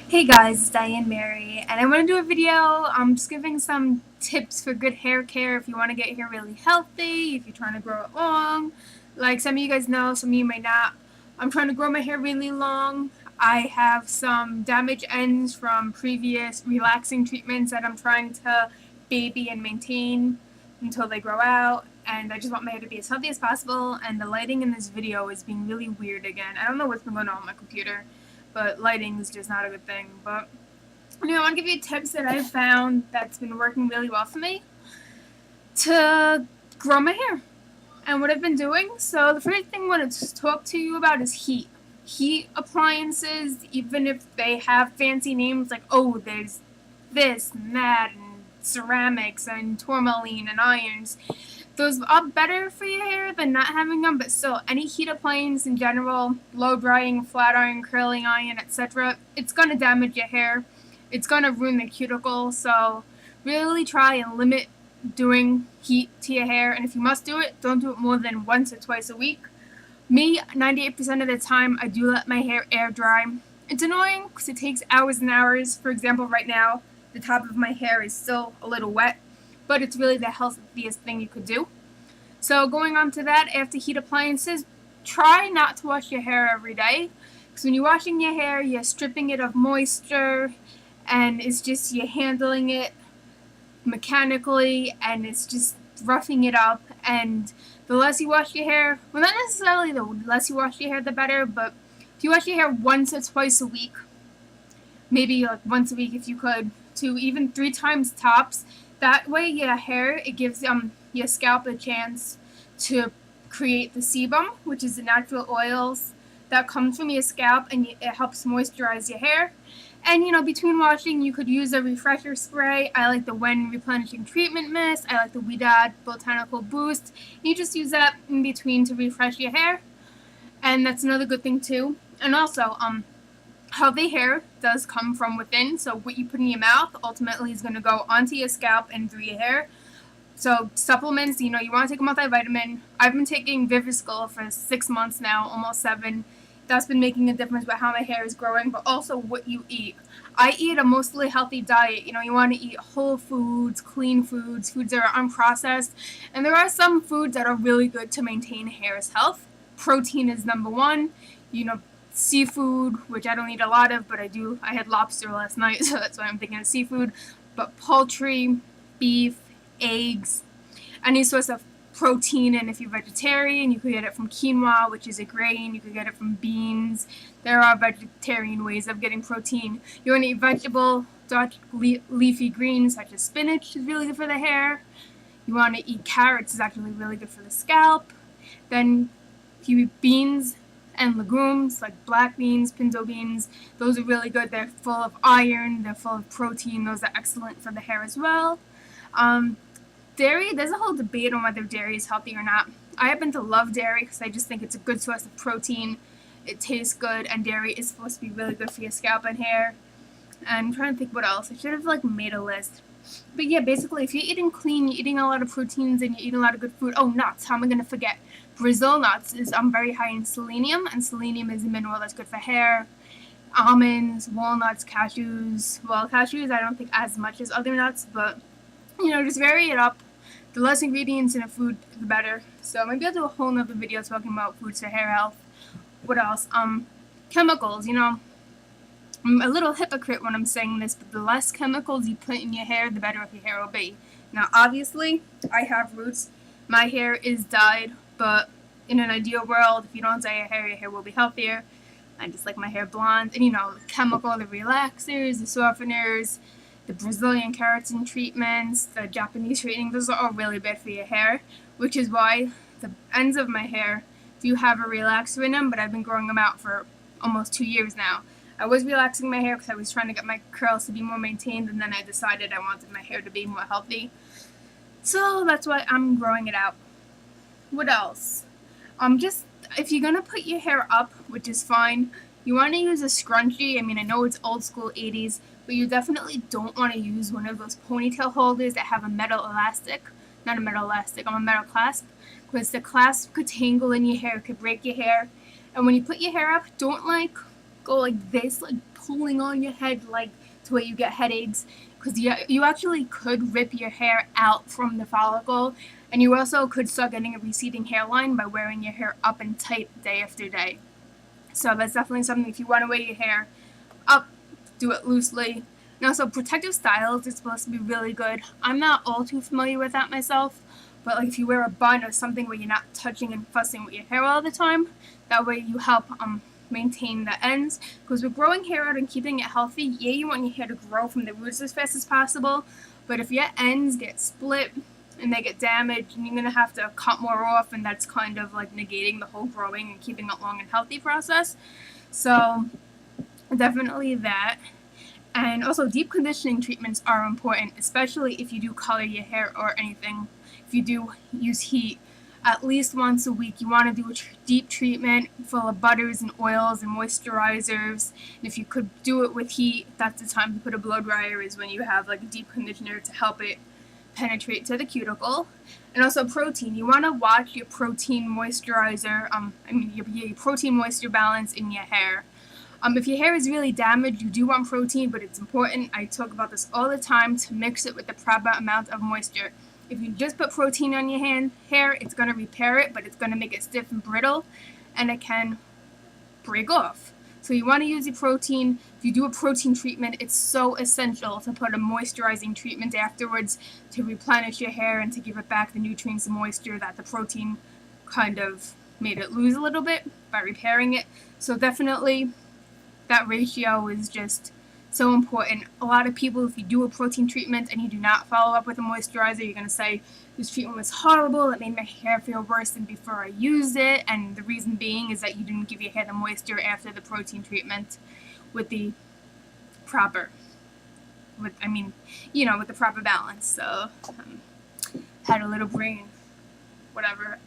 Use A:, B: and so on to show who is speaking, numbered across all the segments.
A: Hey guys, it's Diane Mary, and I want to do a video. I'm just giving some tips for good hair care if you want to get hair really healthy, if you're trying to grow it long. Like some of you guys know, some of you might not. I'm trying to grow my hair really long. I have some damaged ends from previous relaxing treatments that I'm trying to baby and maintain until they grow out. And I just want my hair to be as healthy as possible. And the lighting in this video is being really weird again. I don't know what's been going on with my computer, but lighting is just not a good thing. But I want to give you tips that I've found that's been working really well for me to grow my hair and what I've been doing. So the first thing I want to talk to you about is heat. Heat appliances, even if they have fancy names like, oh, there's this and that and ceramics and tourmaline and irons, those are better for your hair than not having them, but still, any heat appliance in general, blow drying, flat iron, curling iron, etc., it's going to damage your hair. It's going to ruin the cuticle, so really try and limit doing heat to your hair, and if you must do it, don't do it more than once or twice a week. Me, 98% of the time, I do let my hair air dry. It's annoying because it takes hours and hours. For example, right now, the top of my hair is still a little wet, but it's really the healthiest thing you could do. So going on to that, after heat appliances, try not to wash your hair every day, because when you're washing your hair, you're stripping it of moisture, and it's just you're handling it mechanically, and it's just roughing it up. And the less you wash your hair, well, not necessarily the less you wash your hair, the better, but if you wash your hair once or twice a week, maybe like once a week if you could, to even 3 times tops. That way, your hair, it gives your scalp a chance to create the sebum, which is the natural oils that comes from your scalp, and it helps moisturize your hair. And between washing, you could use a refresher spray. I like the When Replenishing Treatment Mist. I like the Ouidad Botanical Boost. You just use that in between to refresh your hair, and that's another good thing too. And also, healthy hair does come from within, so what you put in your mouth ultimately is going to go onto your scalp and through your hair. So supplements, you want to take a multivitamin. I've been taking Viviscal for 6 months now, almost 7. That's been making a difference with how my hair is growing, but also what you eat. I eat a mostly healthy diet. You want to eat whole foods, clean foods, foods that are unprocessed, and there are some foods that are really good to maintain hair's health. Protein is number one. Seafood, which I don't eat a lot of, but I do. I had lobster last night, so that's why I'm thinking of seafood. But poultry, beef, eggs, any source of protein. And if you're vegetarian, you could get it from quinoa, which is a grain. You could get it from beans. There are vegetarian ways of getting protein. You want to eat vegetable, dark leafy greens such as spinach is really good for the hair. You want to eat carrots, is actually really good for the scalp. Then if you eat beans and legumes like black beans, pinto beans, those are really good. They're full of iron, they're full of protein. Those are excellent for the hair as well. Dairy, there's a whole debate on whether dairy is healthy or not. I happen to love dairy because I just think it's a good source of protein. It tastes good, and dairy is supposed to be really good for your scalp and hair. And I'm trying to think what else. I should have made a list. But yeah, basically, if you're eating clean, you're eating a lot of proteins, and you're eating a lot of good food. Oh, nuts! How am I gonna forget? Brazil nuts is very high in selenium, and selenium is a mineral that's good for hair. Almonds, walnuts, cashews. Well, cashews I don't think as much as other nuts, but just vary it up. The less ingredients in a food, the better. So maybe I'll do a whole nother video talking about foods for hair health. What else? Chemicals. I'm a little hypocrite when I'm saying this, but the less chemicals you put in your hair, the better your hair will be. Now, obviously, I have roots. My hair is dyed, but in an ideal world, if you don't dye your hair will be healthier. I just like my hair blonde. And the chemical, the relaxers, the softeners, the Brazilian keratin treatments, the Japanese treatment, those are all really bad for your hair, which is why the ends of my hair do have a relaxer in them, but I've been growing them out for almost 2 years now. I was relaxing my hair because I was trying to get my curls to be more maintained, and then I decided I wanted my hair to be more healthy. So that's why I'm growing it out. What else? Just if you're gonna put your hair up, which is fine, you want to use a scrunchie. I know it's old school 80s, but you definitely don't want to use one of those ponytail holders that have a metal elastic. Not a metal elastic, a metal clasp, because the clasp could tangle in your hair, could break your hair. And when you put your hair up, don't go like this, like pulling on your head, like to where you get headaches, because you actually could rip your hair out from the follicle, and you also could start getting a receding hairline by wearing your hair up and tight day after day. So that's definitely something. If you want to wear your hair up, do it loosely. And also, protective styles is supposed to be really good. I'm not all too familiar with that myself, but like if you wear a bun or something where you're not touching and fussing with your hair all the time, that way you help maintain the ends. Because with growing hair out and keeping it healthy, yeah, you want your hair to grow from the roots as fast as possible, but if your ends get split and they get damaged, and you're gonna have to cut more off, and that's kind of like negating the whole growing and keeping it long and healthy process. So definitely that. And also, deep conditioning treatments are important, especially if you do color your hair or anything. If you do use heat, at least once a week, you want to do a deep treatment full of butters and oils and moisturizers. And if you could do it with heat, that's the time to put a blow dryer, is when you have like a deep conditioner to help it penetrate to the cuticle. And also protein. You want to watch your protein moisturizer, your protein moisture balance in your hair. If your hair is really damaged, you do want protein, but it's important. I talk about this all the time, to mix it with the proper amount of moisture. If you just put protein on your hair, it's going to repair it, but it's going to make it stiff and brittle, and it can break off. So you want to use your protein. If you do a protein treatment, it's so essential to put a moisturizing treatment afterwards to replenish your hair and to give it back the nutrients and moisture that the protein kind of made it lose a little bit by repairing it. So definitely that ratio is just so important. A lot of people, if you do a protein treatment and you do not follow up with a moisturizer, you're going to say, this treatment was horrible, it made my hair feel worse than before I used it, and the reason being is that you didn't give your hair the moisture after the protein treatment with the proper, with the proper balance. So, had a little brain, whatever.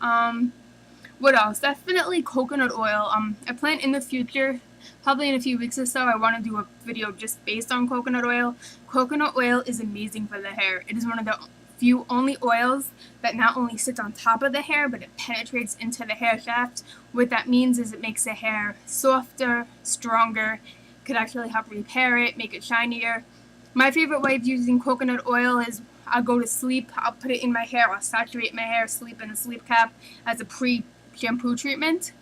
A: What else? Definitely coconut oil. I plan in the future, probably in a few weeks or so, I want to do a video just based on coconut oil. Coconut oil is amazing for the hair. It is one of the few only oils that not only sits on top of the hair, but it penetrates into the hair shaft. What that means is it makes the hair softer, stronger, could actually help repair it, make it shinier. My favorite way of using coconut oil is I'll go to sleep, I'll put it in my hair, I'll saturate my hair, sleep in a sleep cap as a pre-shampoo treatment.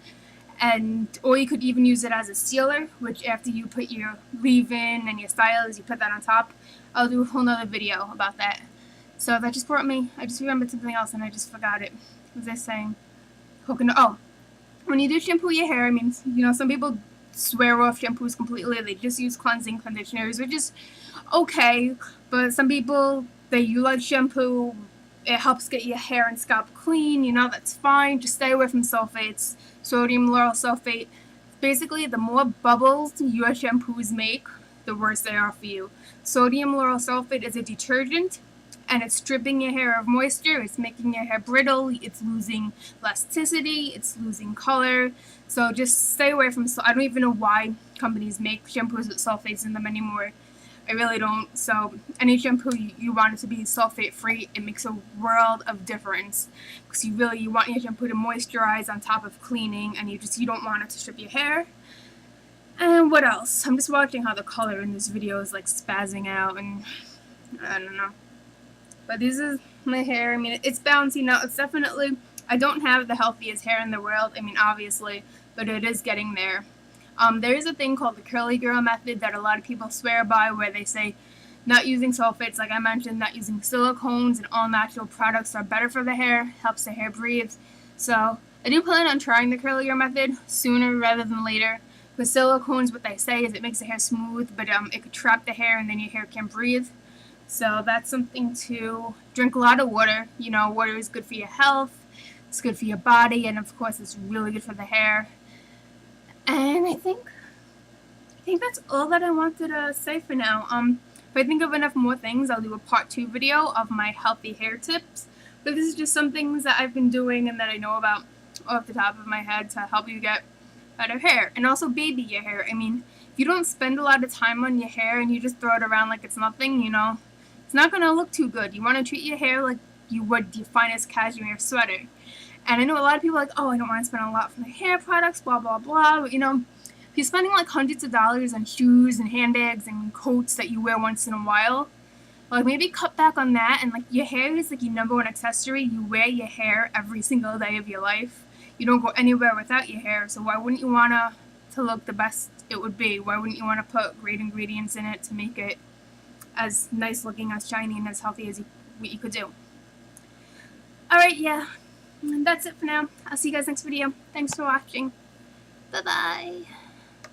A: Or you could even use it as a sealer, which after you put your leave-in and your styles, you put that on top. I'll do a whole nother video about that. So that just I just remembered something else and I just forgot it. What was I saying? Coconut. Oh, when you do shampoo your hair, some people swear off shampoos completely. They just use cleansing conditioners, which is okay. But some people, they utilize shampoo. It helps get your hair and scalp clean. That's fine. Just stay away from sulfates. Sodium lauryl sulfate. Basically, the more bubbles your shampoos make, the worse they are for you. Sodium lauryl sulfate is a detergent, and it's stripping your hair of moisture. It's making your hair brittle. It's losing elasticity. It's losing color. So just stay away from. I don't even know why companies make shampoos with sulfates in them anymore. I really don't. So any shampoo you want it to be sulfate free, it makes a world of difference, because you want your shampoo to moisturize on top of cleaning, and you don't want it to strip your hair. And what else? I'm just watching how the color in this video is like spazzing out, and I don't know. But this is my hair. It's bouncy now. It's definitely, I don't have the healthiest hair in the world. Obviously, but it is getting there. There is a thing called the curly girl method that a lot of people swear by, where they say not using sulfates, like I mentioned, not using silicones, and all natural products are better for the hair, helps the hair breathe. So I do plan on trying the curly girl method sooner rather than later. With silicones, what they say is it makes the hair smooth, but it could trap the hair and then your hair can't breathe. So that's something to drink a lot of water. Water is good for your health, it's good for your body, and of course it's really good for the hair. And I think that's all that I wanted to say for now. If I think of enough more things, I'll do a part 2 video of my healthy hair tips. But this is just some things that I've been doing and that I know about off the top of my head to help you get better hair. And also baby your hair. If you don't spend a lot of time on your hair and you just throw it around like it's nothing, it's not going to look too good. You want to treat your hair like you would your finest cashmere sweater. And I know a lot of people are like, oh, I don't want to spend a lot for my hair products, blah, blah, blah. But, you're spending like hundreds of dollars on shoes and handbags and coats that you wear once in a while. Like maybe cut back on that, and like your hair is like your number one accessory. You wear your hair every single day of your life. You don't go anywhere without your hair, so why wouldn't you wanna to look the best it would be? Why wouldn't you want to put great ingredients in it to make it as nice looking, as shiny, and as healthy as you could do? Alright, yeah. That's it for now. I'll see you guys next video. Thanks for watching. Bye-bye.